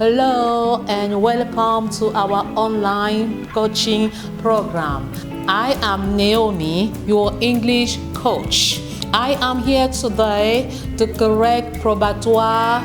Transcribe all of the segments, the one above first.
Hello and welcome to our online coaching program. I am Naomi, your English coach. I am here today to correct probatoire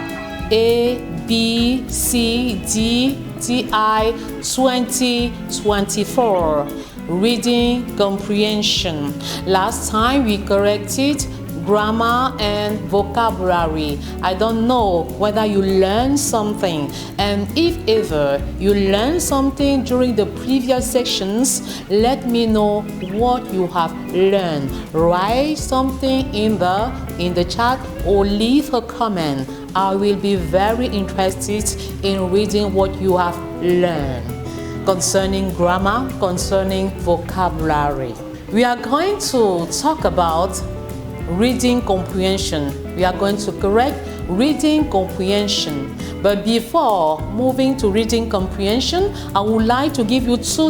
A, B, C, D, TI 2024, reading comprehension. Last time we corrected grammar and vocabulary. I don't know whether you learned something, and if ever you learned something during the previous sections, let me know what you have learned. Write something in the chat or leave a comment. I will be very interested in reading what you have learned concerning grammar, concerning vocabulary. We are going to talk about reading comprehension. We are going to correct reading comprehension. But before moving to reading comprehension, I would like to give you two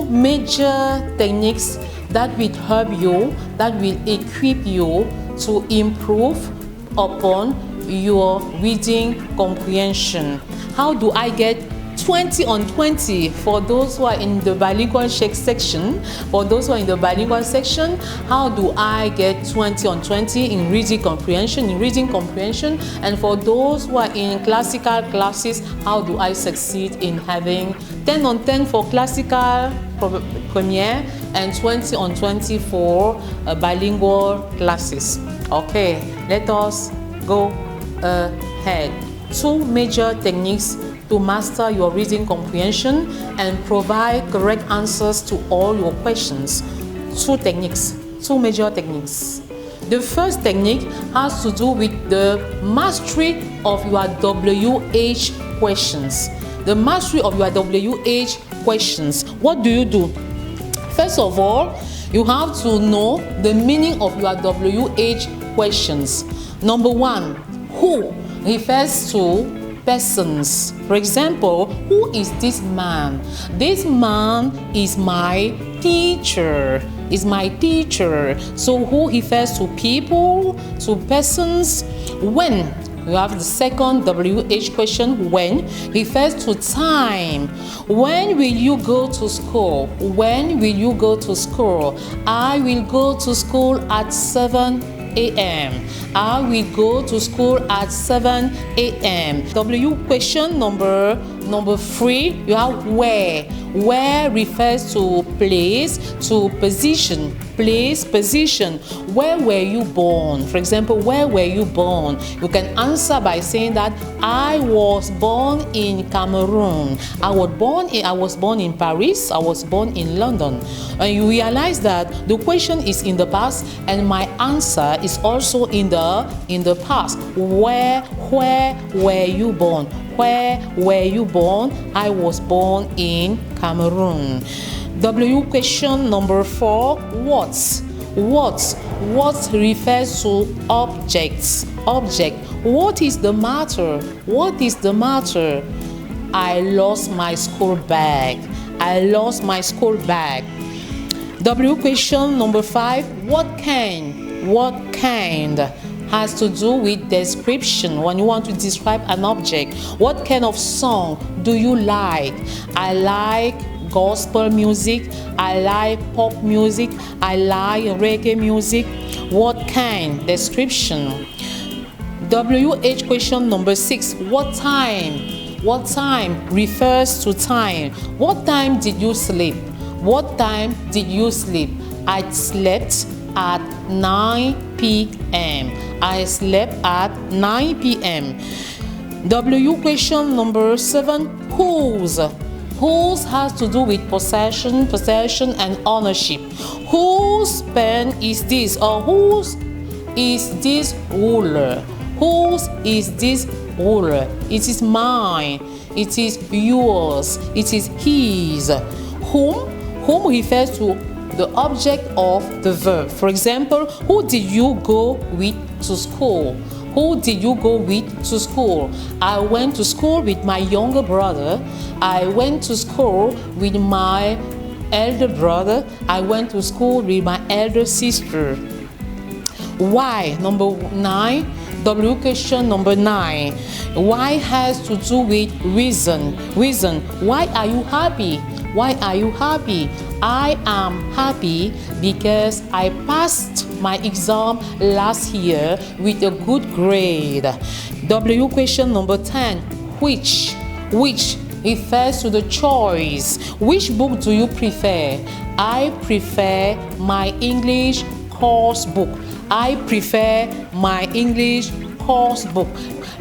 major techniques that will help you, that will equip you to improve upon your reading comprehension. How do I get 20 on 20 for those who are in the bilingual section? For those who are in the bilingual section, how do I get 20 on 20 in reading comprehension? And for those who are in classical classes, how do I succeed in having 10 on 10 for classical premiere and 20 on 20 for bilingual classes? Okay, let us go ahead. Two major techniques to master your reading comprehension and provide correct answers to all your questions. Two major techniques. The first technique has to do with the mastery of your WH questions. The mastery of your WH questions. What do you do? First of all, you have to know the meaning of your WH questions. Number one, who refers to persons. For example, who is this man? This man is my teacher. So who refers to people, to persons? When? We have the second WH question, when, refers to time. When will you go to school? When will you go to school? I will go to school at 7 a.m. I will go to school at 7 a.m. W question number 3, you have where. Where refers to place, to position. Place, position. Where were you born? For example, where were you born? You can answer by saying that I was born in Cameroon. I was born in Paris. I was born in London. And you realize that the question is in the past and my answer is also in the past. Where were you born? Where were you born? I was born in Cameroon. W question number 4, what? What refers to objects. Object. What is the matter? What is the matter? I lost my school bag. I lost my school bag. W question number 5, what kind? What kind has to do with description. When you want to describe an object, what kind of song do you like? I like gospel music, I like pop music, I like reggae music. What kind? Description. WH question number 6, what time? What time refers to time. What time did you sleep? What time did you sleep? I slept at 9 p.m. I slept at 9 p.m. W question number 7, whose? Whose has to do with possession and ownership. Whose pen is this? Or whose is this ruler? Whose is this ruler? It is mine. It is yours. It is his. Whom refers to the object of the verb. For example, who did you go with to school? Who did you go with to school? I went to school with my younger brother. I went to school with my elder brother. I went to school with my elder sister. Why? Number 9, W question number 9. Why has to do with reason. Reason. Why are you happy? Why are you happy? I am happy because I passed my exam last year with a good grade. W question number 10. Which refers to the choice. Which book do you prefer? I prefer my English course book. I prefer my English course book.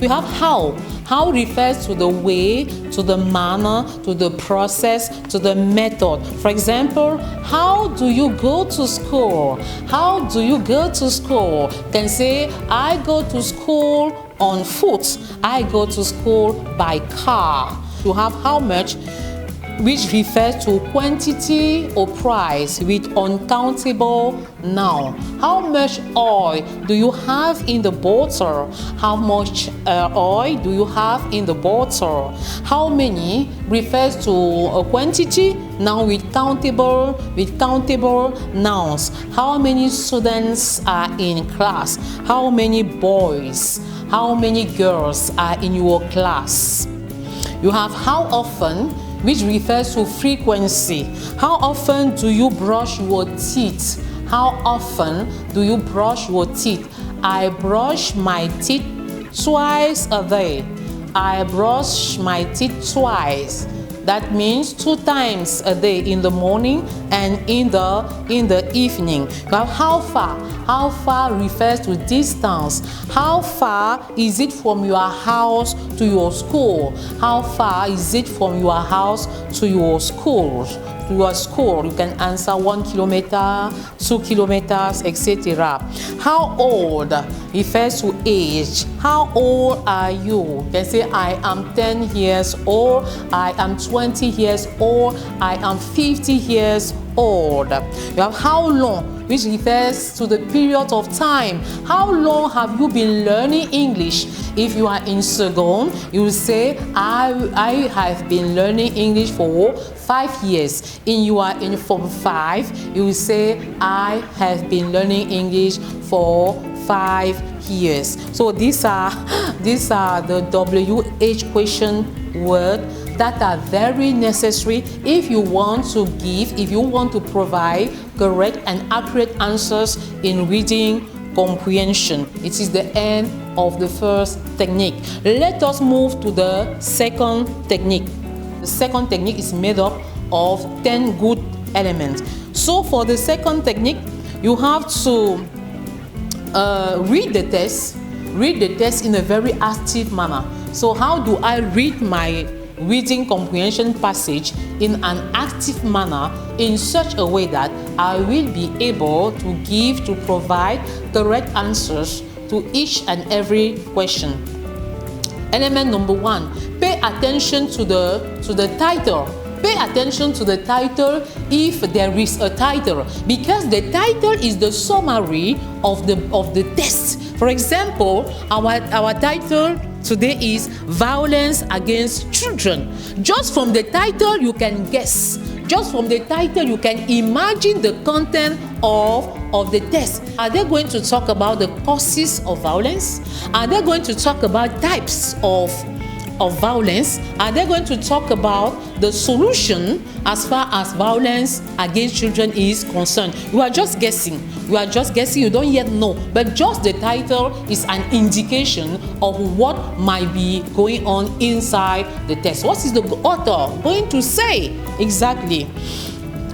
We have how. How refers to the way, to the manner, to the process, to the method. For example, how do you go to school? How do you go to school? You can say, I go to school on foot. I go to school by car. You have how much, which refers to quantity or price with uncountable noun. How much oil do you have in the bottle? How much oil do you have in the bottle? How many refers to a quantity, noun with countable nouns. How many students are in class? How many boys, how many girls are in your class? You have how often, which refers to frequency. How often do you brush your teeth? How often do you brush your teeth? I brush my teeth twice a day. I brush my teeth twice. That means 2 times a day, in the morning and in the evening. Now, how far? How far refers to distance. How far is it from your house to your school? How far is it from your house to your school? You can answer 1 kilometer, 2 kilometers, etc. How old refers to age. How old are you? You can say, I am 10 years old, I am 20 years old, I am 50 years old. You have how long, which refers to the period of time. How long have you been learning English? If you are in second, you will say, I have been learning English for 5 years. You are in form 5, you will say, I have been learning English for 5 years. So these are the WH question words that are very necessary if you want to provide correct and accurate answers in reading comprehension. It is the end of the first technique. Let us move to the second technique. The second technique is made up of 10 good elements. So for the second technique, you have to read the test in a very active manner. So how do I read my reading comprehension passage in an active manner, in such a way that I will be able to provide correct answers to each and every question? Element number 1, pay attention to the title. Pay attention to the title if there is a title, because the title is the summary of the test. For example, our title today is Violence Against Children. Just from the title you can guess. Just from the title you can imagine the content of the test. Are they going to talk about the causes of violence? Are they going to talk about types of violence? Are they going to talk about the solution as far as violence against children is concerned? You are just guessing. You don't yet know. But just the title is an indication of what might be going on inside the text. What is the author going to say exactly?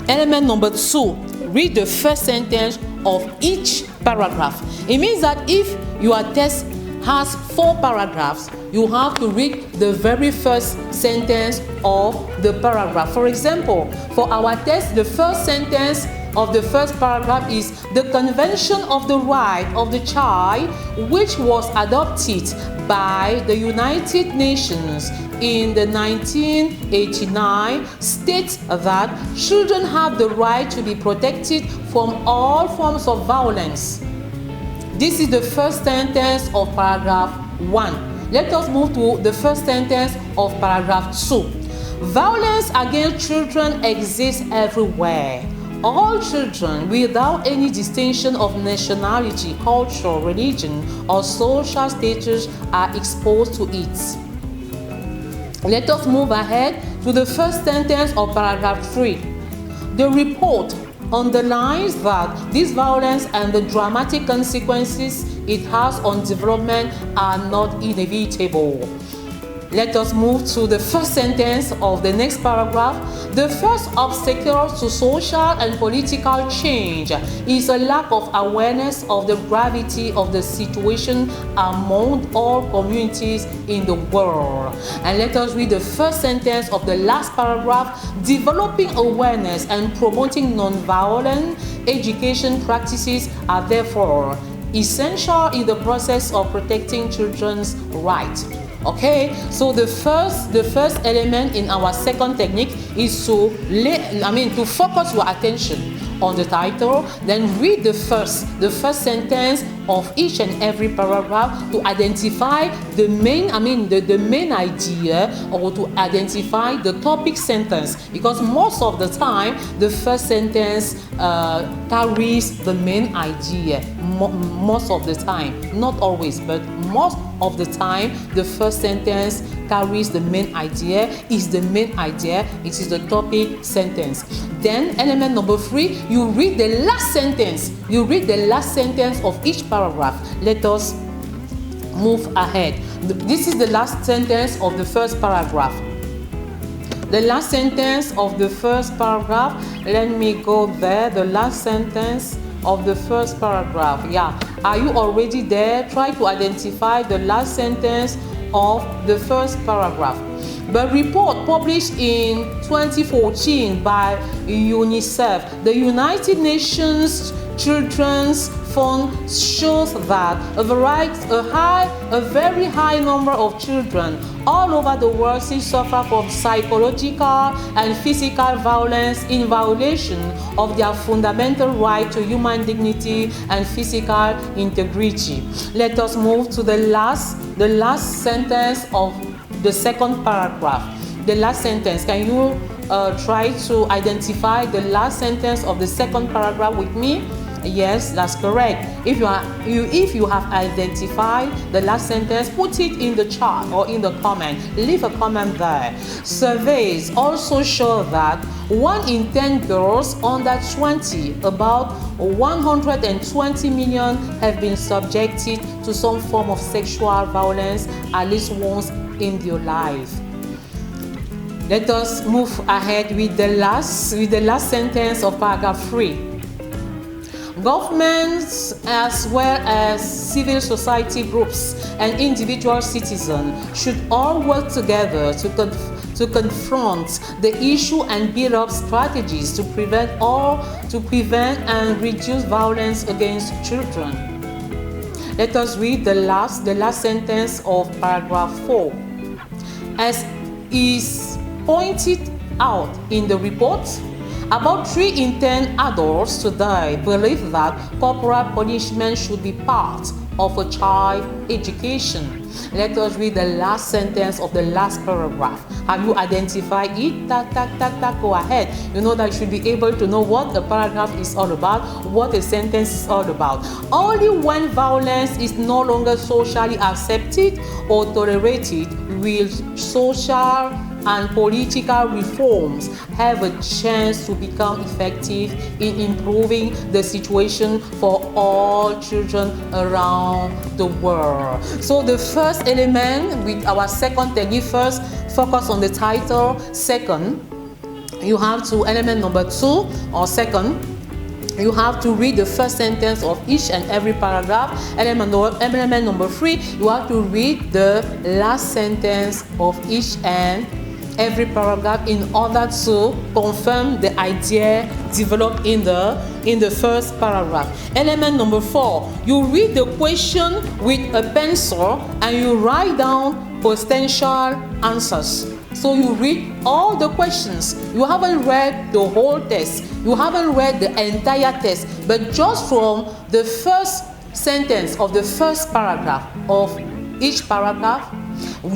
Element number 2, read the first sentence of each paragraph. It means that if your test has 4 paragraphs, you have to read the very first sentence of the paragraph. For example, for our test, the first sentence of the first paragraph is the Convention of the Right of the Child, which was adopted by the United Nations in the 1989, states that children have the right to be protected from all forms of violence. This is the first sentence of paragraph 1. Let us move to the first sentence of paragraph 2. Violence against children exists everywhere. All children, without any distinction of nationality, culture, religion, or social status, are exposed to it. Let us move ahead to the first sentence of paragraph 3. The report underlines that this violence and the dramatic consequences it has on development are not inevitable. Let us move to the first sentence of the next paragraph. The first obstacle to social and political change is a lack of awareness of the gravity of the situation among all communities in the world. And let us read the first sentence of the last paragraph. Developing awareness and promoting non-violent education practices are therefore essential in the process of protecting children's rights. Okay, so the first element in our second technique is to focus your attention on the title, then read the first sentence of each and every paragraph to identify the main idea, or to identify the topic sentence, because most of the time the first sentence carries the main idea. Most of the time, not always, but most of the time the first sentence carries the main idea, is the main idea, it is the topic sentence. Then element number 3, you read the last sentence. You read the last sentence of each paragraph. Let us move ahead. This is the last sentence of the first paragraph. The last sentence of the first paragraph, let me go there. The last sentence of the first paragraph. Yeah, are you already there? Try to identify the last sentence of the first paragraph. The report published in 2014 by UNICEF, the United Nations Children's Fund, shows that a very high number of children all over the world still suffer from psychological and physical violence in violation of their fundamental right to human dignity and physical integrity. Let us move to the last sentence of the second paragraph. The last sentence. Can you try to identify the last sentence of the second paragraph with me? Yes, that's correct. If you have identified the last sentence, put it in the chat or in the comment. Leave a comment there. Surveys also show that 1 in 10 girls under 20, about 120 million, have been subjected to some form of sexual violence at least once in their life. Let us move ahead with the last sentence of paragraph 3. Governments, as well as civil society groups and individual citizens, should all work together to confront the issue and build up strategies to prevent and reduce violence against children. Let us read the last sentence of paragraph 4. As is pointed out in the report, about 3 in 10 adults today believe that corporal punishment should be part of a child education. Let us read the last sentence of the last paragraph. Have you identified it? Go ahead. You know that you should be able to know what a paragraph is all about, what a sentence is all about. Only when violence is no longer socially accepted or tolerated will social and political reforms have a chance to become effective in improving the situation for all children around the world. So the first element with our second technique, first focus on the title. Second, you have to, element number 2 or second, you have to read the first sentence of each and every paragraph. Element number 3, you have to read the last sentence of each and every paragraph in order to confirm the idea developed in the first paragraph. Element number 4, you read the question with a pencil and you write down potential answers. So you read all the questions. You haven't read the whole text. You haven't read the entire text, but just from the first sentence of the first paragraph of each paragraph,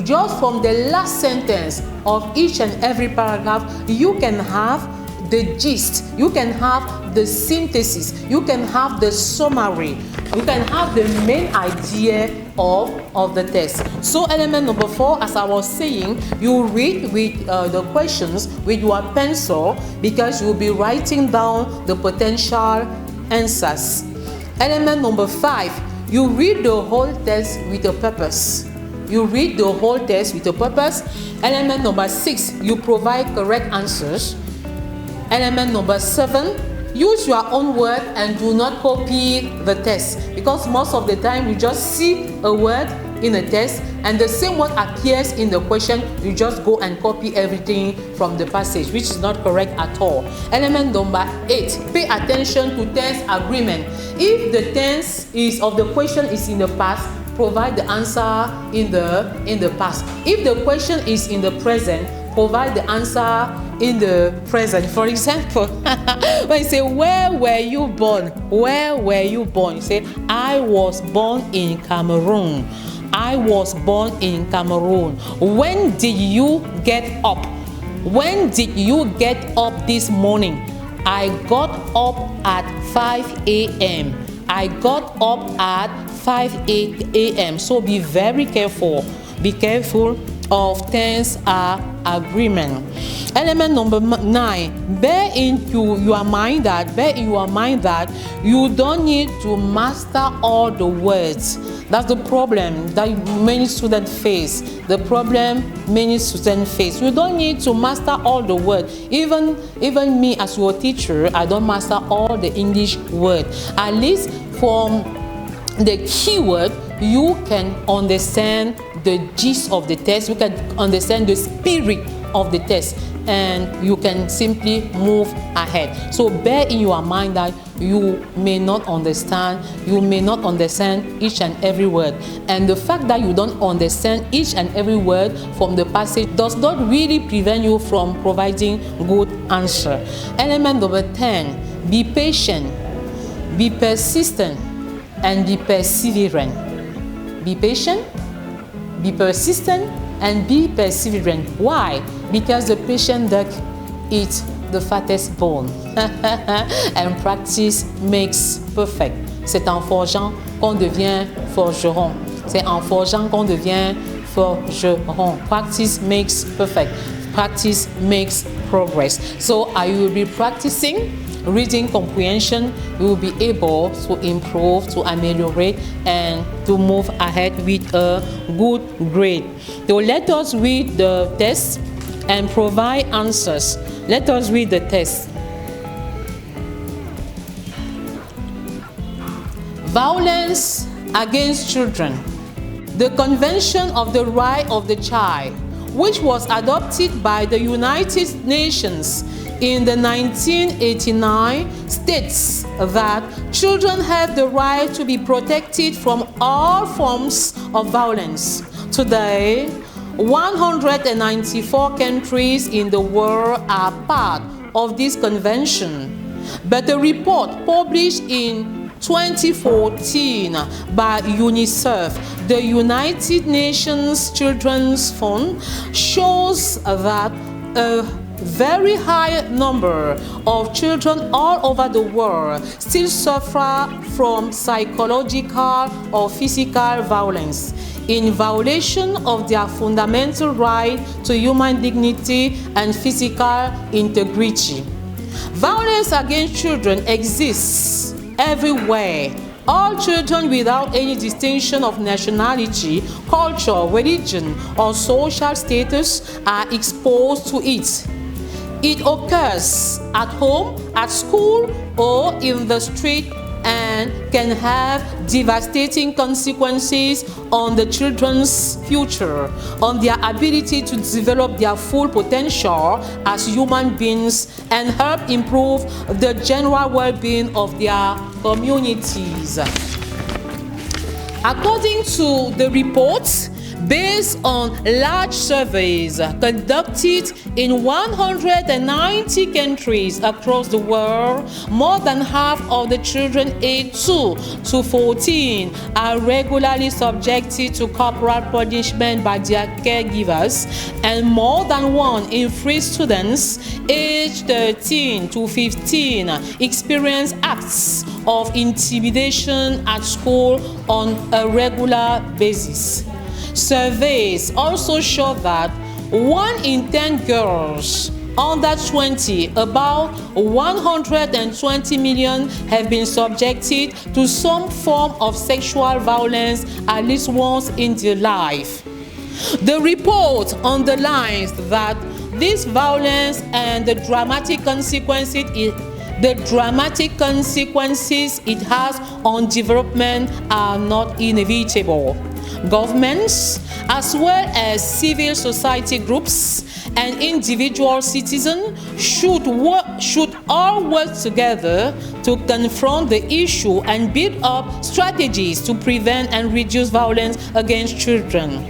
just from the last sentence of each and every paragraph, you can have the gist, you can have the synthesis, you can have the summary, you can have the main idea of the test. So element number 4, as I was saying, you read with the questions with your pencil, because you will be writing down the potential answers. Element number 5, you read the whole test with a purpose. You read the whole test with a purpose. Element number 6, you provide correct answers. Element number 7, use your own word and do not copy the test, because most of the time you just see a word in a test and the same word appears in the question, you just go and copy everything from the passage, which is not correct at all. Element number 8, pay attention to tense agreement. If the tense of the question is in the past, provide the answer in the past. If the question is in the present, provide the answer in the present. For example, when you say, where were you born? Where were you born? You say, I was born in Cameroon. I was born in Cameroon. When did you get up? When did you get up this morning? I got up at 5 a.m. I got up at 5 a.m. So be very careful. Be careful of tense agreement. Element number 9, bear in your mind that you don't need to master all the words. That's the problem that many students face. You don't need to master all the words. Even me as your teacher, I don't master all the English words. At least from the keyword, you can understand the gist of the test, you can understand the spirit of the test, and you can simply move ahead. So bear in your mind that you may not understand each and every word. And the fact that you don't understand each and every word from the passage does not really prevent you from providing good answer. Element number 10, be patient, be persistent, and be perseverant. Be patient, be persistent, and be perseverant. Why? Because the patient duck eats the fattest bone. And practice makes perfect. C'est en forgeant qu'on devient forgeron. C'est en forgeant qu'on devient forgeron. Practice makes perfect. Practice makes progress. So I will be practicing reading comprehension. You will be able to improve, to ameliorate, and to move ahead with a good grade. So let us read the test and provide answers. Let us read the test. Violence against children. The Convention of the Right of the Child, which was adopted by the United Nations in the 1989, states that children have the right to be protected from all forms of violence. Today, 194 countries in the world are part of this convention. But a report published in 2014 by UNICEF, the United Nations Children's Fund, shows that a very high number of children all over the world still suffer from psychological or physical violence, in violation of their fundamental right to human dignity and physical integrity. Violence against children exists everywhere. All children, without any distinction of nationality, culture, religion, or social status, are exposed to it. It occurs at home, at school, or in the street, and can have devastating consequences on the children's future, on their ability to develop their full potential as human beings, and help improve the general well-being of their communities. According to the reports, Based on large surveys conducted in 190 countries across the world, more than half of the children aged 2 to 14 are regularly subjected to corporal punishment by their caregivers, and more than 1 in 3 students aged 13 to 15 experience acts of intimidation at school on a regular basis. Surveys also show that 1 in 10 girls under 20, about 120 million, have been subjected to some form of sexual violence at least once in their life. The report underlines that this violence and the dramatic consequences it has on development are not inevitable. Governments, as well as civil society groups and individual citizens, should all work together to confront the issue and build up strategies to prevent and reduce violence against children.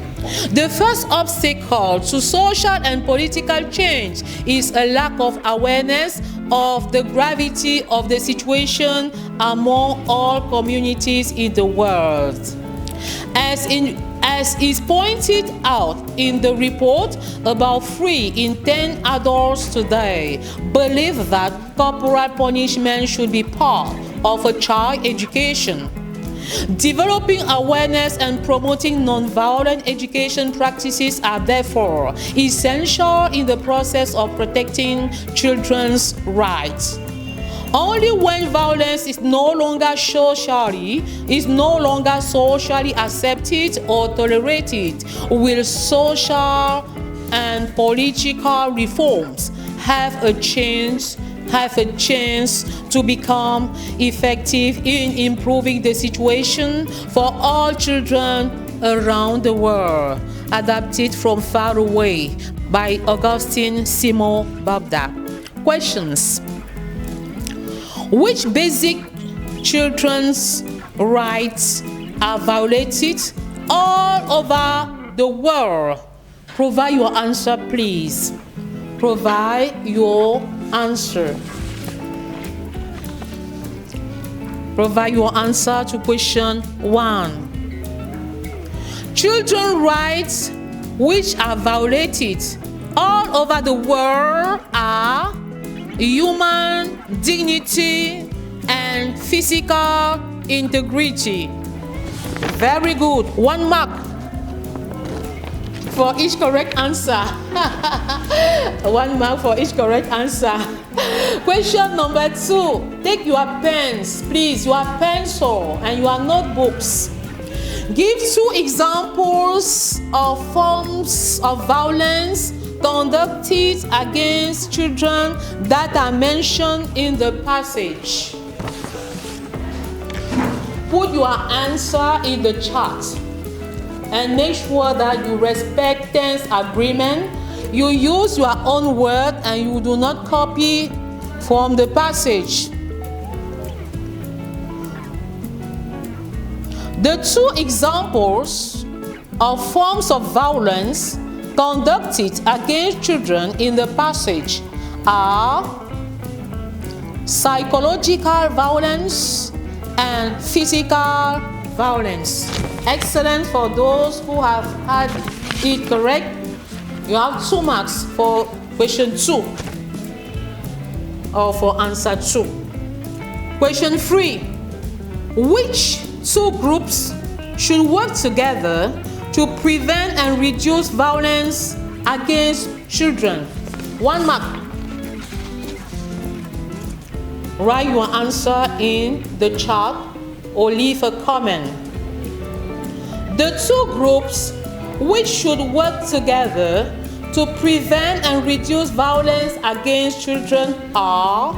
The first obstacle to social and political change is a lack of awareness of the gravity of the situation among all communities in the world. As is pointed out in the report, about 3 in 10 adults today believe that corporal punishment should be part of a child education. Developing awareness and promoting nonviolent education practices are therefore essential in the process of protecting children's rights. Only when violence is no longer socially accepted or tolerated will social and political reforms have a chance to become effective in improving the situation for all children around the world. Adapted from Far Away by Augustine Simon Babda. Questions. Which basic children's rights are violated all over the world? Provide your answer, please. Provide your answer. Provide your answer to question 1. Children's rights which are violated all over the world are human dignity and physical integrity. Very good. 1 mark for each correct answer. 1 mark for each correct answer. Question number 2. Take your pens, please, your pencil and your notebooks. Give 2 examples of forms of violence conducted against children that are mentioned in the passage. Put your answer in the chat and make sure that you respect tense agreement. You use your own word and you do not copy from the passage. The 2 examples of forms of violence conducted against children in the passage are psychological violence and physical violence. Excellent for those who have had it correct. You have 2 marks for question 2 or for answer 2. Question 3. Which 2 groups should work together to prevent and reduce violence against children? 1 mark. Write your answer in the chat or leave a comment. The 2 groups which should work together to prevent and reduce violence against children are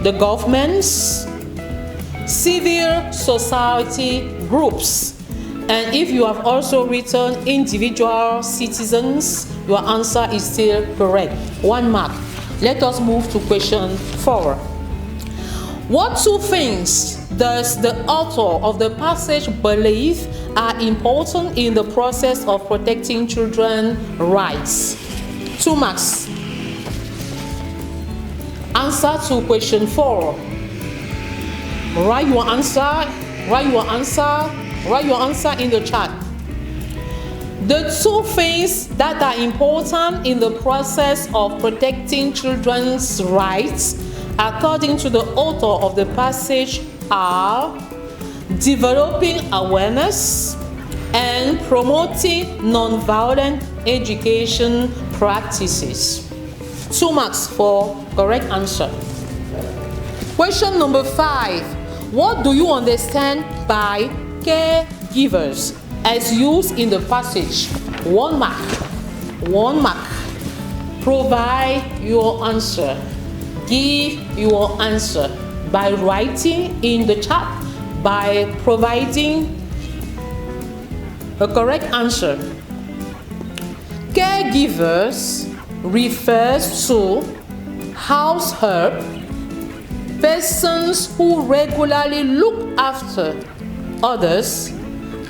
the governments, civil society groups. And if you have also written individual citizens, your answer is still correct. 1 mark. Let us move to question 4. What 2 things does the author of the passage believe are important in the process of protecting children's rights? 2 marks. Answer to question 4. Write your answer in the chat. The 2 things that are important in the process of protecting children's rights, according to the author of the passage, are developing awareness and promoting non-violent education practices. 2 marks for correct answer. Question number 5. What do you understand by caregivers as used in the passage? 1 mark. 1 mark. Provide your answer. Give your answer by writing in the chat, by providing a correct answer. Caregivers refers to house help, persons who regularly look after others,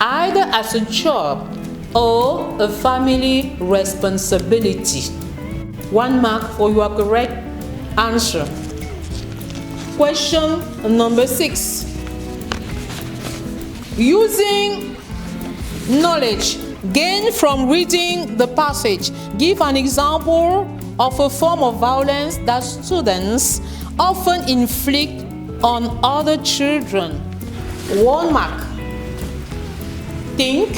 either as a job or a family responsibility. 1 mark for your correct answer. Question number 6. Using knowledge gained from reading the passage, give an example of a form of violence that students often inflict on other children. 1 mark. Think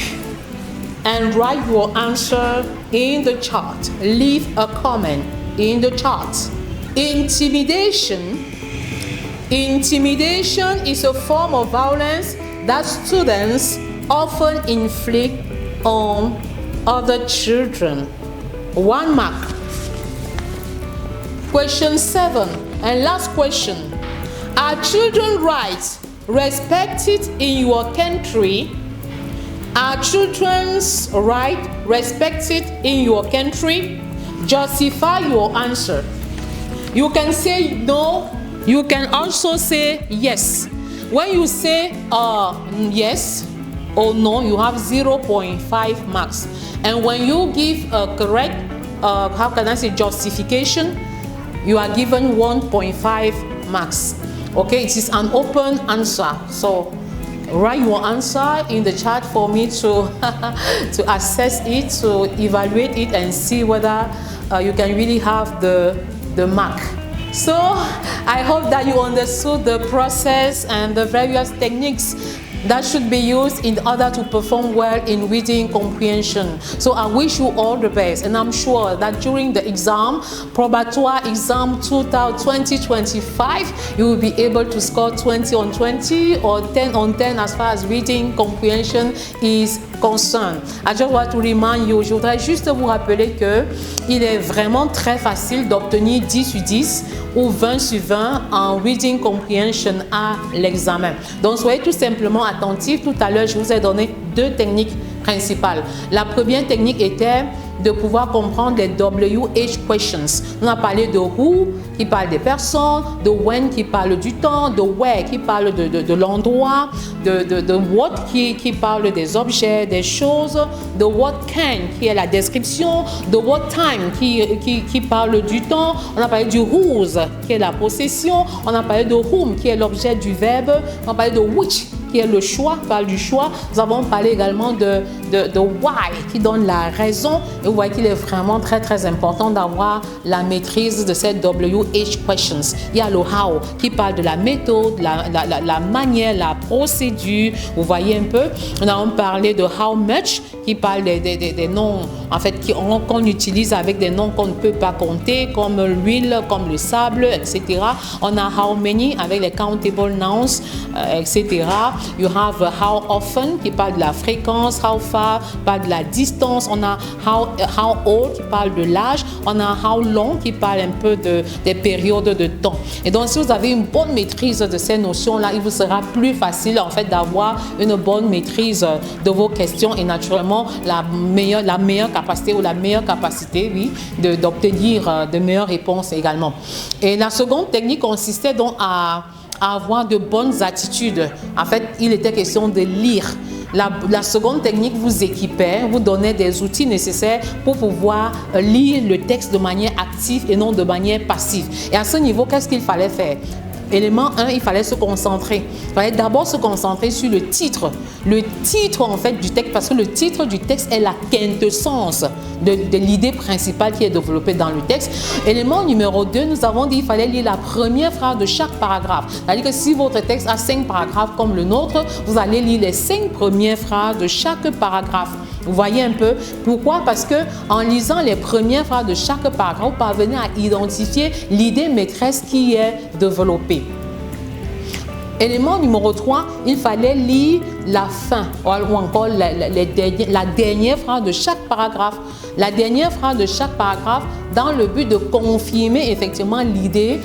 and write your answer in the chat. Leave a comment in the chat. Intimidation. Intimidation is a form of violence that students often inflict on other children. 1 mark. Question 7 and last question. Are children's rights respected in your country? Are children's rights respected in your country? Justify your answer. You can say no. You can also say yes. When you say yes or no, you have 0.5 marks. And when you give a correct, justification, you are given 1.5 marks. Okay, it is an open answer. So write your answer in the chat for me to to assess it, to evaluate it, and see whether you can really have the mark. So I hope that you understood the process and the various techniques that should be used in order to perform well in reading comprehension. So I wish you all the best, and I'm sure that during the exam, probatoire exam 2025, you will be able to score 20 on 20 or 10 on 10 as far as reading comprehension is concerned. I just want to remind you, je voudrais juste vous rappeler que il est vraiment très facile d'obtenir 10 sur 10 ou 20 sur 20 en reading comprehension à l'examen. Donc soyez tout simplement attentifs. Tout à l'heure, je vous ai donné 2 techniques principales. La première technique était de pouvoir comprendre les WH questions. On a parlé de who qui parle des personnes, de when qui parle du temps, de where qui parle de l'endroit, de what qui parle des objets, des choses, de what can qui est la description, de what time qui parle du temps. On a parlé du whose qui est la possession, on a parlé de whom qui est l'objet du verbe, on a parlé de which qui est le choix, parle du choix. Nous avons parlé également de why qui donne la raison. Et vous voyez qu'il est vraiment très très important d'avoir la maîtrise de ces WH questions. Il y a le how qui parle de la méthode, la manière, la procédure. Vous voyez un peu. Nous avons parlé de how much qui parle des noms en fait qu'on utilise avec des noms qu'on ne peut pas compter, comme l'huile, comme le sable, etc. On a how many avec les countable nouns, etc. You have how often qui parle de la fréquence, how far parle de la distance, on a how old qui parle de l'âge, on a how long qui parle un peu des périodes de temps. Et donc si vous avez une bonne maîtrise de ces notions-là, il vous sera plus facile en fait d'avoir une bonne maîtrise de vos questions et naturellement la meilleure capacité ou la meilleure capacité, oui, d'obtenir de meilleures réponses également. Et la seconde technique consistait donc à à avoir de bonnes attitudes. En fait, il était question de lire. La seconde technique vous équipait, vous donnait des outils nécessaires pour pouvoir lire le texte de manière active et non de manière passive. Et à ce niveau, qu'est-ce qu'il fallait faire? Élément 1, il fallait se concentrer. Il fallait d'abord se concentrer sur le titre. Le titre en fait du texte, parce que le titre du texte est la quintessence de l'idée principale qui est développée dans le texte. Élément numéro 2, nous avons dit qu'il fallait lire la première phrase de chaque paragraphe. C'est-à-dire que si votre texte a 5 paragraphes comme le nôtre, vous allez lire les 5 premières phrases de chaque paragraphe. Vous voyez un peu pourquoi? Parce que en lisant les premières phrases de chaque paragraphe, vous parvenez à identifier l'idée maîtresse qui est développée. Élément numéro 3, il fallait lire la fin ou encore la dernière phrase de chaque paragraphe. La dernière phrase de chaque paragraphe dans le but de confirmer effectivement l'idée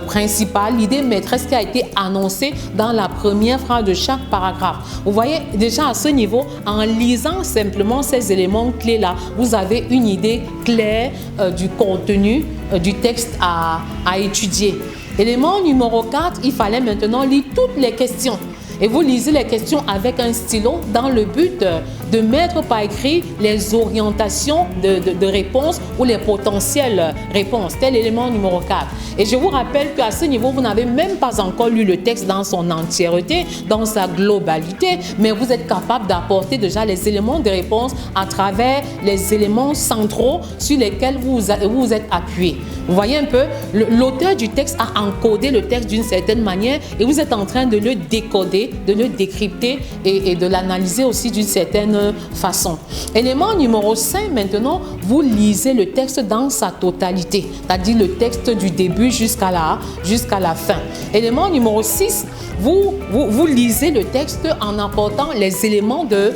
principale, l'idée maîtresse qui a été annoncée dans la première phrase de chaque paragraphe. Vous voyez déjà à ce niveau, en lisant simplement ces éléments clés-là, vous avez une idée claire du contenu du texte à étudier. Élément numéro 4, il fallait maintenant lire toutes les questions. Et vous lisez les questions avec un stylo dans le but de mettre par écrit les orientations de réponse ou les potentielles réponses. Tel l'élément numéro 4. Et je vous rappelle qu'à ce niveau, vous n'avez même pas encore lu le texte dans son entièreté, dans sa globalité, mais vous êtes capable d'apporter déjà les éléments de réponse à travers les éléments centraux sur lesquels vous vous êtes appuyé. Vous voyez un peu, l'auteur du texte a encodé le texte d'une certaine manière et vous êtes en train de le décoder, de le décrypter et de l'analyser aussi d'une certaine façon. Élément numéro 5, maintenant, vous lisez le texte dans sa totalité, c'est-à-dire le texte du début jusqu'à la fin. Élément numéro 6, vous lisez le texte en apportant les éléments de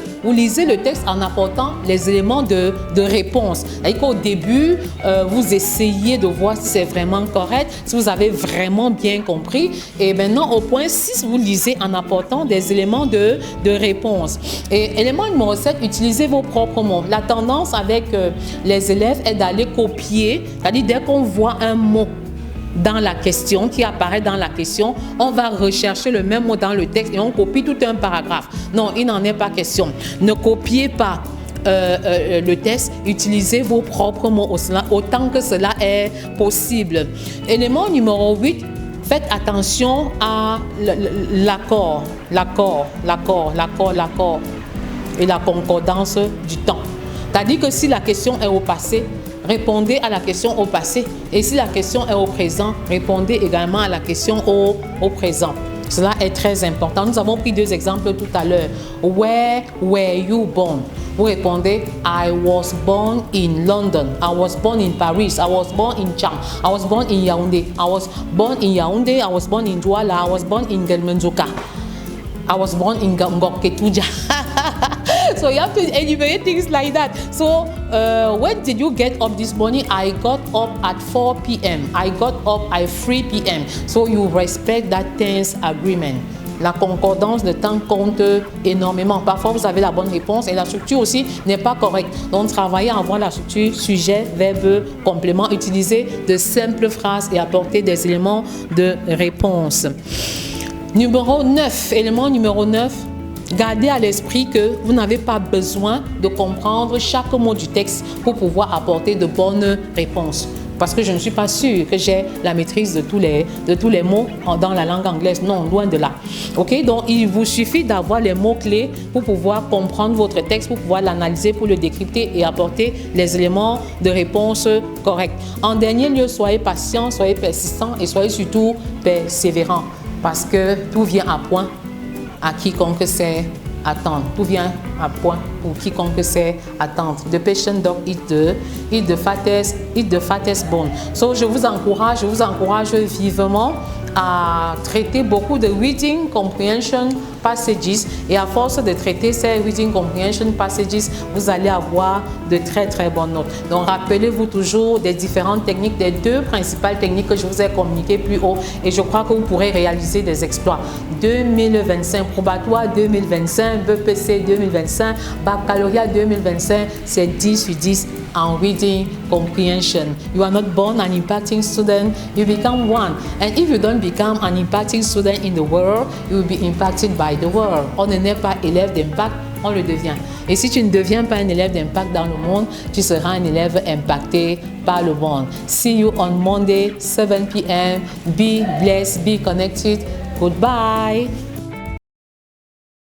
réponse. C'est-à-dire qu'au début, vous essayez de voir si c'est vraiment correct, si vous avez vraiment bien compris. Et maintenant, au point 6, vous lisez en apportant des éléments de réponse. Et élément numéro 7, utilisez vos propres mots. La tendance avec les élèves est d'aller copier, c'est-à-dire dès qu'on voit un mot dans la question, qui apparaît dans la question, on va rechercher le même mot dans le texte et on copie tout un paragraphe. Non, il n'en est pas question. Ne copiez pas le texte, utilisez vos propres mots autant que cela est possible. Élément numéro 8, faites attention à l'accord et la concordance du temps. C'est-à-dire que si la question est au passé, répondez à la question au passé. Et si la question est au présent, répondez également à la question au présent. Cela est très important. Nous avons pris 2 exemples tout à l'heure. Where were you born? Vous répondez, I was born in London. I was born in Paris. I was born in Cham. I was born in Yaoundé. I was born in Yaoundé. I was born in Douala. I was born in Gelmenzuka. I was born in Ngoketouja. So you have to enumerate things like that. So when did you get up this morning? I got up at 4 p.m. I got up at 3 p.m. So you respect that tense agreement. La concordance de temps compte énormément. Parfois, vous avez la bonne réponse et la structure aussi n'est pas correcte. Donc, travaillez à avoir la structure sujet, verbe, complément. Utilisez de simples phrases et apportez des éléments de réponse. Numéro 9, élément numéro 9. Gardez à l'esprit que vous n'avez pas besoin de comprendre chaque mot du texte pour pouvoir apporter de bonnes réponses. Parce que je ne suis pas sûre que j'ai la maîtrise de tous les mots dans la langue anglaise. Non, loin de là. Ok, donc il vous suffit d'avoir les mots-clés pour pouvoir comprendre votre texte, pour pouvoir l'analyser, pour le décrypter et apporter les éléments de réponse corrects. En dernier lieu, soyez patient, soyez persistant et soyez surtout persévérant. Parce que tout vient à point à quiconque sait attendre. Tout vient à point pour quiconque sait attendre. The patient dog eat the fattest bone. So, je vous encourage vivement à traiter beaucoup de reading comprehension passages et à force de traiter ces reading comprehension passages, vous allez avoir de très très bonnes notes. Donc rappelez-vous toujours des différentes techniques, des 2 principales techniques que je vous ai communiquées plus haut et je crois que vous pourrez réaliser des exploits. 2025, probatoire 2025, BPC 2025, baccalauréat 2025, c'est 10 sur 10 and reading comprehension. You are not born an impacting student, you become one. And if you don't become an impacting student in the world, you will be impacted by the world. On ne naît pas élève d'impact, on le devient. Et si tu ne deviens pas un élève d'impact dans le monde, tu seras un élève impacté par le monde. See you on Monday, 7 p.m. Be blessed, be connected. Goodbye.